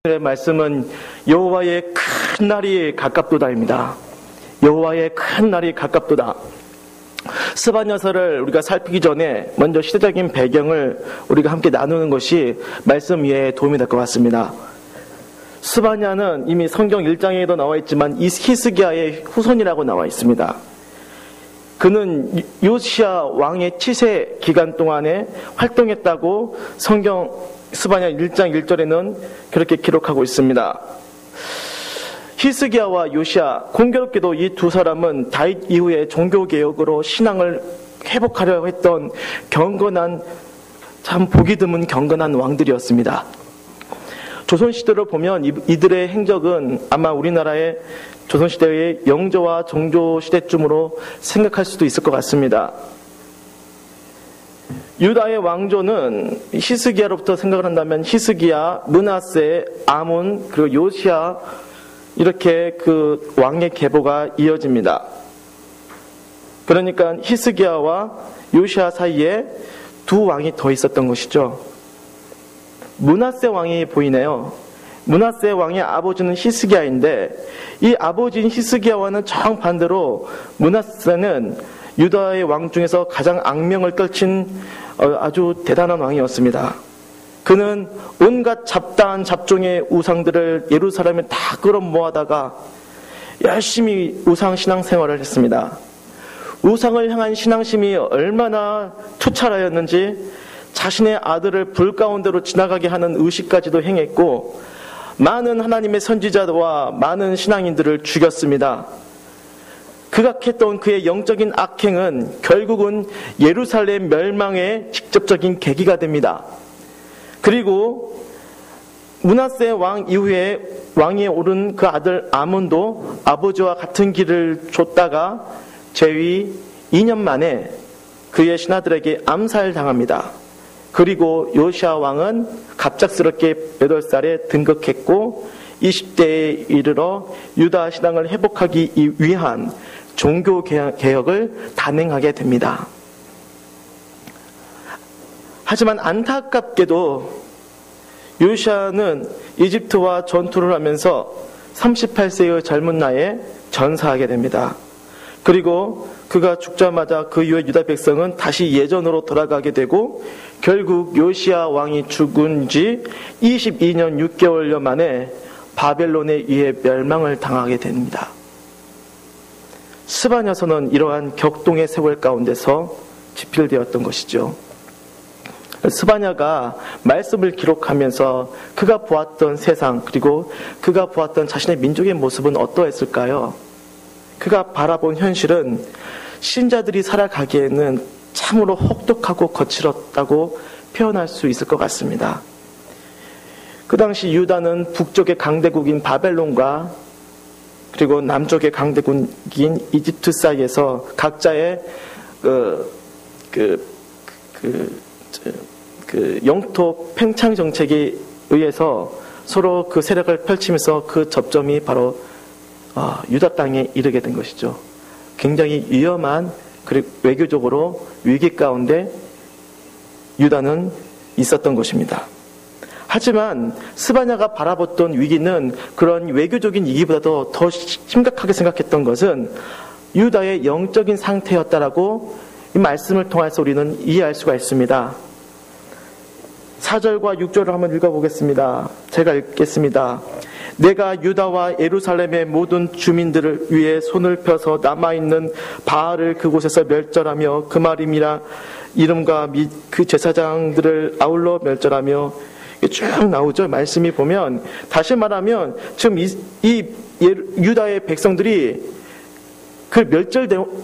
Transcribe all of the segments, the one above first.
오늘의 말씀은 여호와의 큰 날이 가깝도다입니다. 여호와의 큰 날이 가깝도다. 스바냐서를 우리가 살피기 전에 먼저 시대적인 배경을 우리가 함께 나누는 것이 말씀 이해에 도움이 될 것 같습니다. 스바냐는 이미 성경 1장에도 나와 있지만 히스기야의 후손이라고 나와 있습니다. 그는 요시야 왕의 치세 기간 동안에 활동했다고 성경 스바냐 1장 1절에는 그렇게 기록하고 있습니다. 히스기야와 요시야, 공교롭게도 이 두 사람은 다윗 이후에 종교개혁으로 신앙을 회복하려 했던 경건한, 참 보기 드문 경건한 왕들이었습니다. 조선시대를 보면 이들의 행적은 아마 우리나라의 조선시대의 영조와 종조시대쯤으로 생각할 수도 있을 것 같습니다. 유다의 왕조는 히스기야로부터 생각을 한다면 히스기야, 므낫세, 아몬, 그리고 요시야, 이렇게 그 왕의 계보가 이어집니다. 그러니까 히스기야와 요시야 사이에 두 왕이 더 있었던 것이죠. 므낫세 왕이 보이네요. 므낫세 왕의 아버지는 히스기야인데 이 아버지인 히스기야와는 정반대로 므낫세는 유다의 왕 중에서 가장 악명을 떨친 아주 대단한 왕이었습니다. 그는 온갖 잡다한 잡종의 우상들을 예루살렘에 다 끌어모아다가 열심히 우상 신앙 생활을 했습니다. 우상을 향한 신앙심이 얼마나 투철하였는지 자신의 아들을 불 가운데로 지나가게 하는 의식까지도 행했고 많은 하나님의 선지자와 많은 신앙인들을 죽였습니다. 그가 했던 그의 영적인 악행은 결국은 예루살렘 멸망의 직접적인 계기가 됩니다. 그리고 므낫세 왕 이후에 왕위에 오른 그 아들 아몬도 아버지와 같은 길을 줬다가 재위 2년 만에 그의 신하들에게 암살당합니다. 그리고 요시야 왕은 갑작스럽게 8살에 등극했고 20대에 이르러 유다 신앙을 회복하기 위한 종교개혁을 단행하게 됩니다. 하지만 안타깝게도 요시야는 이집트와 전투를 하면서 38세의 젊은 나이에 전사하게 됩니다. 그리고 그가 죽자마자 그 이후에 유다 백성은 다시 예전으로 돌아가게 되고 결국 요시야 왕이 죽은 지 22년 6개월여 만에 바벨론에 의해 멸망을 당하게 됩니다. 스바냐서는 이러한 격동의 세월 가운데서 집필되었던 것이죠. 스바냐가 말씀을 기록하면서 그가 보았던 세상 그리고 그가 보았던 자신의 민족의 모습은 어떠했을까요? 그가 바라본 현실은 신자들이 살아가기에는 참으로 혹독하고 거칠었다고 표현할 수 있을 것 같습니다. 그 당시 유다는 북쪽의 강대국인 바벨론과 그리고 남쪽의 강대국인 이집트 사이에서 각자의 영토 팽창 정책에 의해서 서로 그 세력을 펼치면서 그 접점이 바로 유다 땅에 이르게 된 것이죠. 굉장히 위험한 그리고 외교적으로 위기 가운데 유다는 있었던 것입니다. 하지만 스바냐가 바라봤던 위기는 그런 외교적인 위기보다도 더 심각하게 생각했던 것은 유다의 영적인 상태였다라고 이 말씀을 통해서 우리는 이해할 수가 있습니다. 4절과 6절을 한번 읽어보겠습니다. 제가 읽겠습니다. 내가 유다와 예루살렘의 모든 주민들을 위해 손을 펴서 남아있는 바알을 그곳에서 멸절하며 그 말임이라 이름과 및 그 제사장들을 아울러 멸절하며 쭉 나오죠. 말씀이 보면 다시 말하면 지금 이 유다의 백성들이 그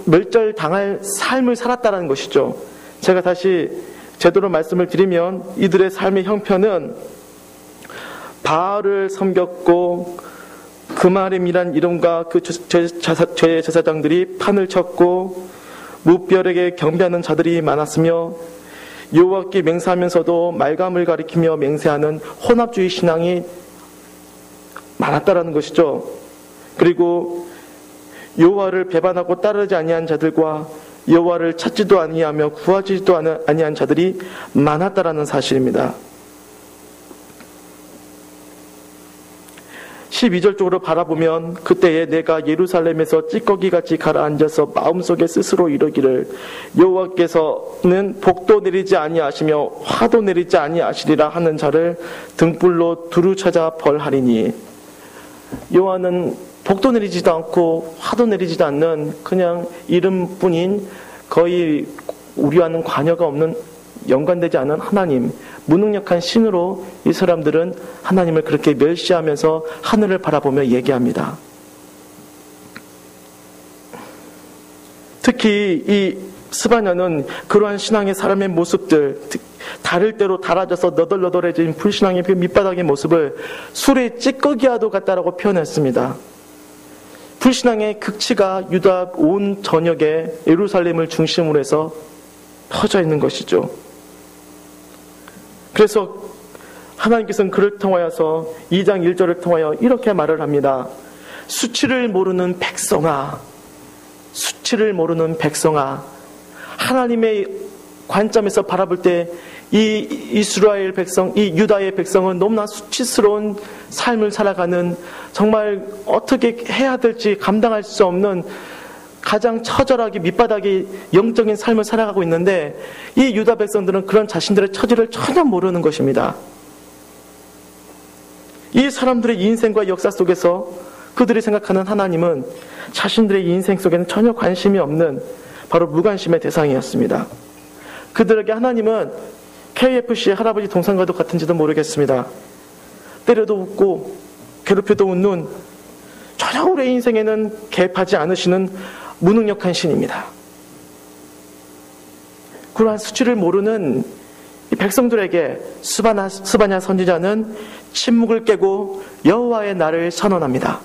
멸절당할 삶을 살았다는 것이죠. 제가 다시 제대로 말씀을 드리면 이들의 삶의 형편은 바알을 섬겼고 그마림이란 이름과 그 제사장들이 판을 쳤고 무별에게 경배하는 자들이 많았으며 여호와께 맹세하면서도 말감을 가리키며 맹세하는 혼합주의 신앙이 많았다라는 것이죠. 그리고 여호와를 배반하고 따르지 아니한 자들과 여호와를 찾지도 아니하며 구하지도 아니한 자들이 많았다라는 사실입니다. 12절 쪽으로 바라보면 그때에 내가 예루살렘에서 찌꺼기같이 가라앉아서 마음속에 스스로 이르기를 여호와께서는 복도 내리지 아니하시며 화도 내리지 아니하시리라 하는 자를 등불로 두루 찾아 벌하리니. 여호와는 복도 내리지도 않고 화도 내리지도 않는 그냥 이름뿐인 거의 우리와는 관여가 없는 연관되지 않은 하나님, 무능력한 신으로 이 사람들은 하나님을 그렇게 멸시하면서 하늘을 바라보며 얘기합니다. 특히 이 스바냐는 그러한 신앙의 사람의 모습들, 다를 대로 달아져서 너덜너덜해진 불신앙의 그 밑바닥의 모습을 술의 찌꺼기와도 같다라고 표현했습니다. 불신앙의 극치가 유다 온 전역에 예루살렘을 중심으로 해서 퍼져 있는 것이죠. 그래서 하나님께서는 그를 통하여서 2장 1절을 통하여 이렇게 말을 합니다. 수치를 모르는 백성아, 수치를 모르는 백성아. 하나님의 관점에서 바라볼 때 이 이스라엘 백성, 이 유다의 백성은 너무나 수치스러운 삶을 살아가는, 정말 어떻게 해야 될지 감당할 수 없는 가장 처절하게 밑바닥의 영적인 삶을 살아가고 있는데, 이 유다 백성들은 그런 자신들의 처지를 전혀 모르는 것입니다. 이 사람들의 인생과 역사 속에서 그들이 생각하는 하나님은 자신들의 인생 속에는 전혀 관심이 없는 바로 무관심의 대상이었습니다. 그들에게 하나님은 KFC의 할아버지 동상과도 같은지도 모르겠습니다. 때려도 웃고 괴롭혀도 웃는, 전혀 우리의 인생에는 개입하지 않으시는 무능력한 신입니다. 그러한 수치를 모르는 이 백성들에게 스바냐 선지자는 침묵을 깨고 여호와의 날을 선언합니다.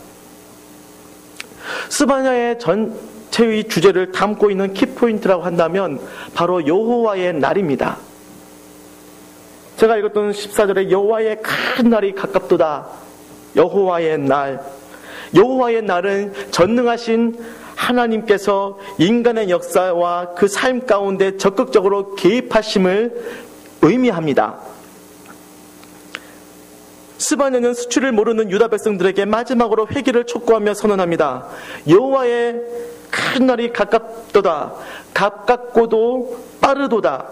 스바냐의 전체의 주제를 담고 있는 키포인트라고 한다면 바로 여호와의 날입니다. 제가 읽었던 14절에 여호와의 큰 날이 가깝도다. 여호와의 날. 여호와의 날은 전능하신 하나님께서 인간의 역사와 그 삶 가운데 적극적으로 개입하심을 의미합니다. 스바냐는 수치를 모르는 유다 백성들에게 마지막으로 회개를 촉구하며 선언합니다. 여호와의 큰 날이 가깝도다. 가깝고도 빠르도다.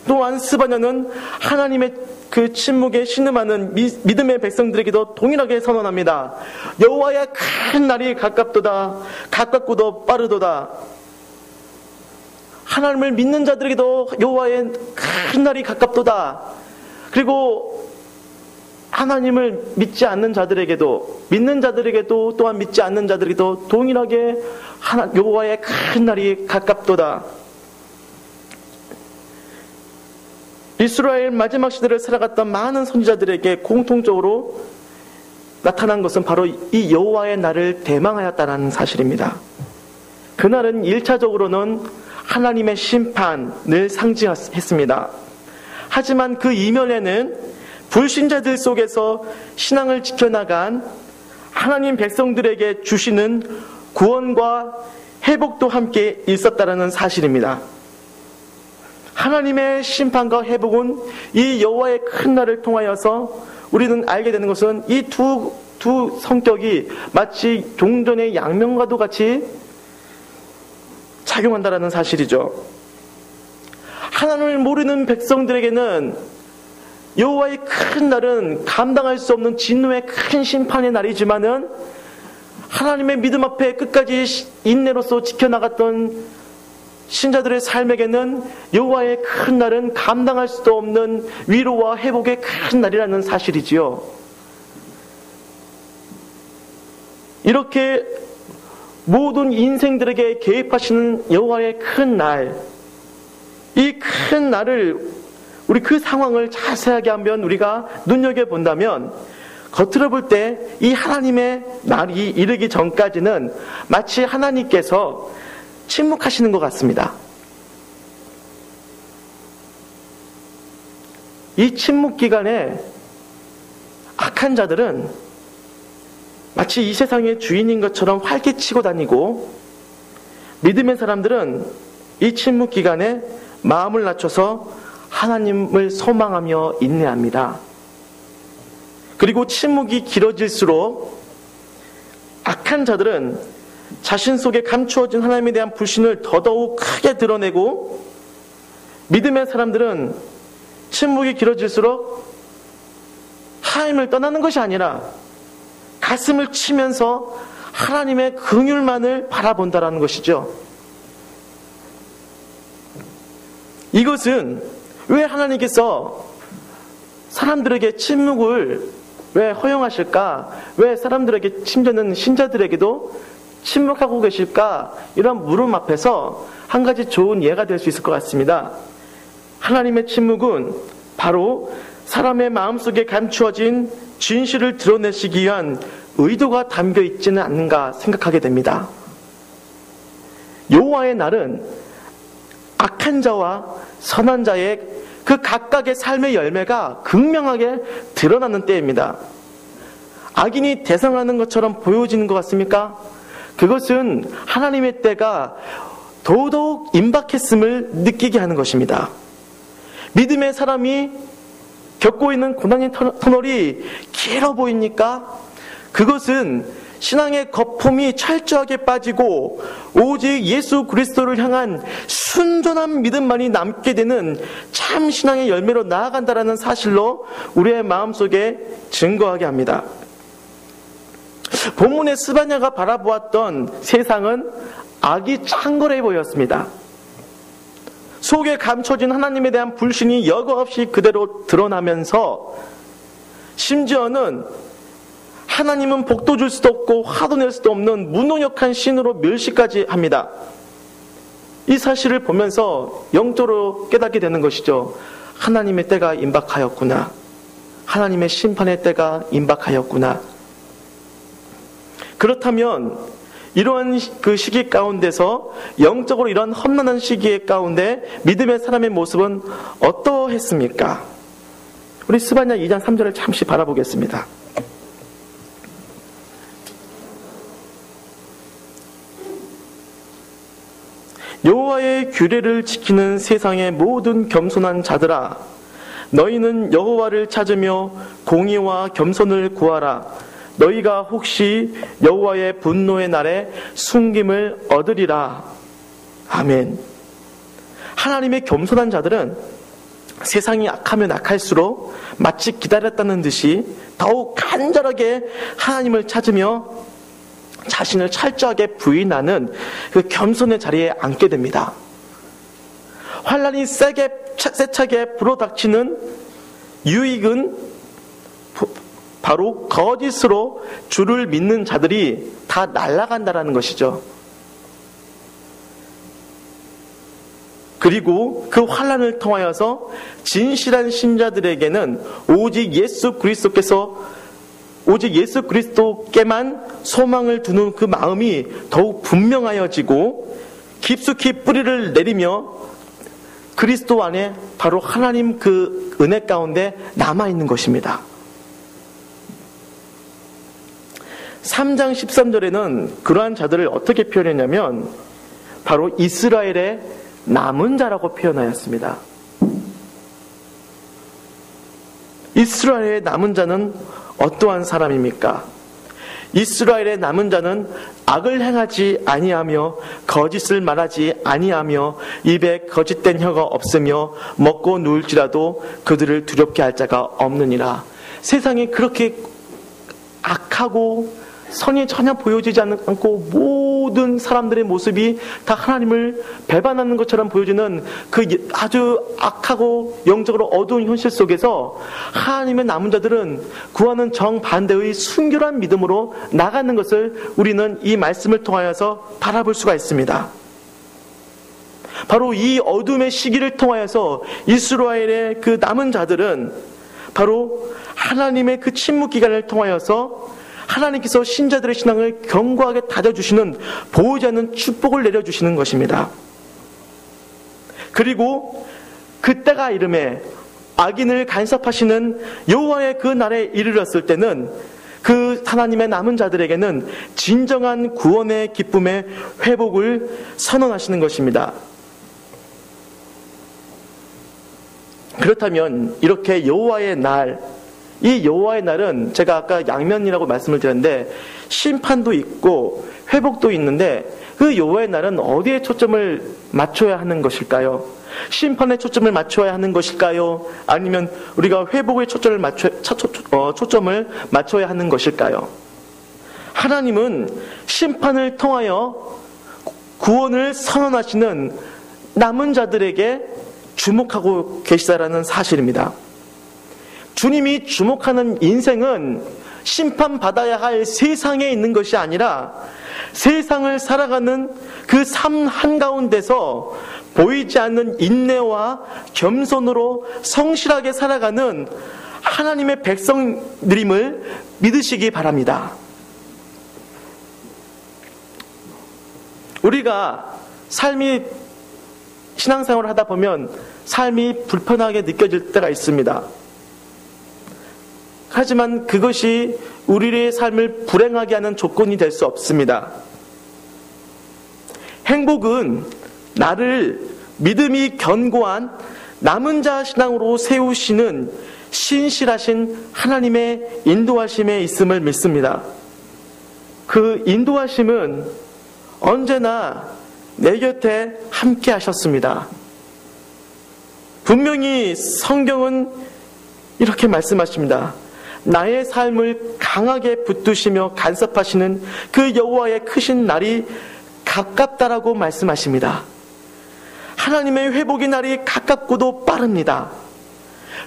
또한 스바냐는 하나님의 그 침묵에 신음하는 믿음의 백성들에게도 동일하게 선언합니다. 여호와의 큰 날이 가깝도다. 가깝고도 빠르도다. 하나님을 믿는 자들에게도 여호와의 큰 날이 가깝도다. 그리고 하나님을 믿지 않는 자들에게도, 믿는 자들에게도 또한 믿지 않는 자들에게도 동일하게 여호와의 큰 날이 가깝도다. 이스라엘 마지막 시대를 살아갔던 많은 선지자들에게 공통적으로 나타난 것은 바로 이 여호와의 날을 대망하였다는 사실입니다. 그날은 1차적으로는 하나님의 심판을 상징했습니다. 하지만 그 이면에는 불신자들 속에서 신앙을 지켜나간 하나님 백성들에게 주시는 구원과 회복도 함께 있었다는 사실입니다. 하나님의 심판과 회복은 이 여호와의 큰 날을 통하여서 우리는 알게 되는 것은 이 두 성격이 마치 종전의 양면과도 같이 작용한다는 사실이죠. 하나님을 모르는 백성들에게는 여호와의 큰 날은 감당할 수 없는 진노의 큰 심판의 날이지만은 하나님의 믿음 앞에 끝까지 인내로서 지켜나갔던 신자들의 삶에게는 여호와의 큰 날은 감당할 수도 없는 위로와 회복의 큰 날이라는 사실이지요. 이렇게 모든 인생들에게 개입하시는 여호와의 큰 날, 이 큰 날을 우리 그 상황을 자세하게 한번 우리가 눈여겨본다면 겉으로 볼 때 이 하나님의 날이 이르기 전까지는 마치 하나님께서 침묵하시는 것 같습니다. 이 침묵 기간에 악한 자들은 마치 이 세상의 주인인 것처럼 활개치고 다니고, 믿음의 사람들은 이 침묵 기간에 마음을 낮춰서 하나님을 소망하며 인내합니다. 그리고 침묵이 길어질수록 악한 자들은 자신 속에 감추어진 하나님에 대한 불신을 더더욱 크게 드러내고, 믿음의 사람들은 침묵이 길어질수록 하나님을 떠나는 것이 아니라 가슴을 치면서 하나님의 긍휼만을 바라본다라는 것이죠. 이것은 왜 하나님께서 사람들에게 침묵을 왜 허용하실까? 왜 사람들에게, 심지어는 신자들에게도 침묵하고 계실까? 이런 물음 앞에서 한 가지 좋은 예가 될 수 있을 것 같습니다. 하나님의 침묵은 바로 사람의 마음속에 감추어진 진실을 드러내시기 위한 의도가 담겨 있지는 않는가 생각하게 됩니다. 여호와의 날은 악한 자와 선한 자의 그 각각의 삶의 열매가 극명하게 드러나는 때입니다. 악인이 대성하는 것처럼 보여지는 것 같습니까? 그것은 하나님의 때가 더더욱 임박했음을 느끼게 하는 것입니다. 믿음의 사람이 겪고 있는 고난의 터널이 길어 보입니까? 그것은 신앙의 거품이 철저하게 빠지고 오직 예수 그리스도를 향한 순전한 믿음만이 남게 되는 참 신앙의 열매로 나아간다라는 사실로 우리의 마음속에 증거하게 합니다. 본문의 스바냐가 바라보았던 세상은 악이 창궐해 보였습니다. 속에 감춰진 하나님에 대한 불신이 여과 없이 그대로 드러나면서, 심지어는 하나님은 복도 줄 수도 없고 화도 낼 수도 없는 무능력한 신으로 멸시까지 합니다. 이 사실을 보면서 영적으로 깨닫게 되는 것이죠. 하나님의 때가 임박하였구나. 하나님의 심판의 때가 임박하였구나. 그렇다면 이러한 그 시기 가운데서 영적으로 이런 험난한 시기 가운데 믿음의 사람의 모습은 어떠했습니까? 우리 스바냐 2장 3절을 잠시 바라보겠습니다. 여호와의 규례를 지키는 세상의 모든 겸손한 자들아, 너희는 여호와를 찾으며 공의와 겸손을 구하라. 너희가 혹시 여호와의 분노의 날에 숨김을 얻으리라. 아멘. 하나님의 겸손한 자들은 세상이 악하면 악할수록 마치 기다렸다는 듯이 더욱 간절하게 하나님을 찾으며 자신을 철저하게 부인하는 그 겸손의 자리에 앉게 됩니다. 환란이 세차게 불어닥치는 유익은 바로 거짓으로 주를 믿는 자들이 다 날아간다라는 것이죠. 그리고 그 환란을 통하여서 진실한 신자들에게는 오직 예수 그리스도께만 소망을 두는 그 마음이 더욱 분명하여지고 깊숙이 뿌리를 내리며 그리스도 안에 바로 하나님 그 은혜 가운데 남아있는 것입니다. 3장 13절에는 그러한 자들을 어떻게 표현했냐면 바로 이스라엘의 남은 자라고 표현하였습니다. 이스라엘의 남은 자는 어떠한 사람입니까? 이스라엘의 남은 자는 악을 행하지 아니하며 거짓을 말하지 아니하며 입에 거짓된 혀가 없으며 먹고 누울지라도 그들을 두렵게 할 자가 없느니라. 세상에 그렇게 악하고 선이 전혀 보여지지 않고 모든 사람들의 모습이 다 하나님을 배반하는 것처럼 보여지는 그 아주 악하고 영적으로 어두운 현실 속에서 하나님의 남은 자들은 구하는 정반대의 순결한 믿음으로 나가는 것을 우리는 이 말씀을 통하여서 바라볼 수가 있습니다. 바로 이 어둠의 시기를 통하여서 이스라엘의 그 남은 자들은 바로 하나님의 그 침묵 기간을 통하여서 하나님께서 신자들의 신앙을 견고하게 다져주시는 보이지 않는 축복을 내려주시는 것입니다. 그리고 그때가 이름에 악인을 간섭하시는 여호와의 그 날에 이르렀을 때는 그 하나님의 남은 자들에게는 진정한 구원의 기쁨의 회복을 선언하시는 것입니다. 그렇다면 이렇게 여호와의 날, 이 여호와의 날은 제가 아까 양면이라고 말씀을 드렸는데 심판도 있고 회복도 있는데 그 여호와의 날은 어디에 초점을 맞춰야 하는 것일까요? 심판에 초점을 맞춰야 하는 것일까요? 아니면 우리가 회복에 초점을 맞춰야 하는 것일까요? 하나님은 심판을 통하여 구원을 선언하시는 남은 자들에게 주목하고 계시다라는 사실입니다. 주님이 주목하는 인생은 심판받아야 할 세상에 있는 것이 아니라 세상을 살아가는 그 삶 한가운데서 보이지 않는 인내와 겸손으로 성실하게 살아가는 하나님의 백성들임을 믿으시기 바랍니다. 우리가 신앙생활을 하다 보면 삶이 불편하게 느껴질 때가 있습니다. 하지만 그것이 우리의 삶을 불행하게 하는 조건이 될 수 없습니다. 행복은 나를 믿음이 견고한 남은 자 신앙으로 세우시는 신실하신 하나님의 인도하심에 있음을 믿습니다. 그 인도하심은 언제나 내 곁에 함께 하셨습니다. 분명히 성경은 이렇게 말씀하십니다. 나의 삶을 강하게 붙드시며 간섭하시는 그 여호와의 크신 날이 가깝다라고 말씀하십니다. 하나님의 회복의 날이 가깝고도 빠릅니다.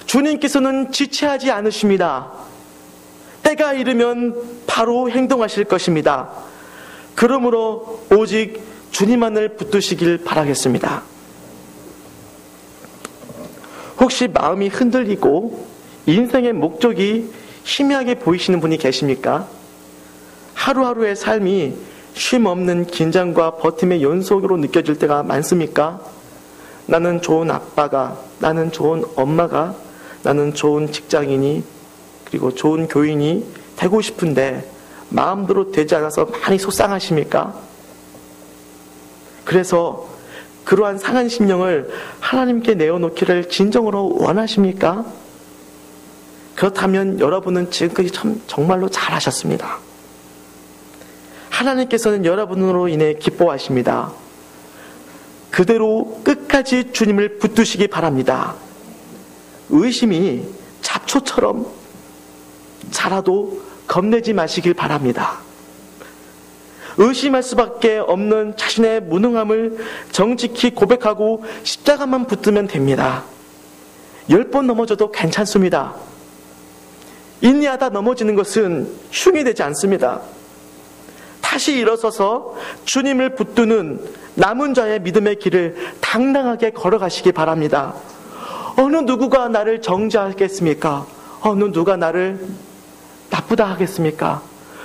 주님께서는 지체하지 않으십니다. 때가 이르면 바로 행동하실 것입니다. 그러므로 오직 주님만을 붙드시길 바라겠습니다. 혹시 마음이 흔들리고 인생의 목적이 희미하게 보이시는 분이 계십니까? 하루하루의 삶이 쉼없는 긴장과 버팀의 연속으로 느껴질 때가 많습니까? 나는 좋은 아빠가, 나는 좋은 엄마가, 나는 좋은 직장인이, 그리고 좋은 교인이 되고 싶은데 마음대로 되지 않아서 많이 속상하십니까? 그래서 그러한 상한 심령을 하나님께 내어놓기를 진정으로 원하십니까? 그렇다면 여러분은 지금까지 정말로 잘하셨습니다. 하나님께서는 여러분으로 인해 기뻐하십니다. 그대로 끝까지 주님을 붙드시기 바랍니다. 의심이 잡초처럼 자라도 겁내지 마시길 바랍니다. 의심할 수밖에 없는 자신의 무능함을 정직히 고백하고 십자가만 붙들면 됩니다. 10번 넘어져도 괜찮습니다. 인내하다 넘어지는 것은 흉이 되지 않습니다. 다시 일어서서 주님을 붙드는 남은 자의 믿음의 길을 당당하게 걸어가시기 바랍니다. 어느 누구가 나를 정죄하겠습니까? 어느 누가 나를 나쁘다 하겠습니까?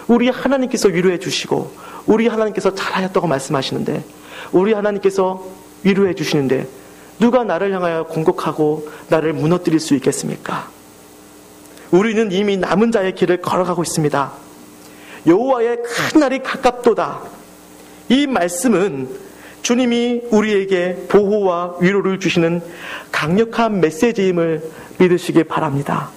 우리 하나님께서 위로해 주시고 우리 하나님께서 잘하였다고 말씀하시는데 우리 하나님께서 위로해 주시는데 누가 나를 향하여 공격하고 나를 무너뜨릴 수 있겠습니까? 우리는 이미 남은 자의 길을 걸어가고 있습니다. 여호와의 큰 날이 가깝도다. 이 말씀은 주님이 우리에게 보호와 위로를 주시는 강력한 메시지임을 믿으시기 바랍니다.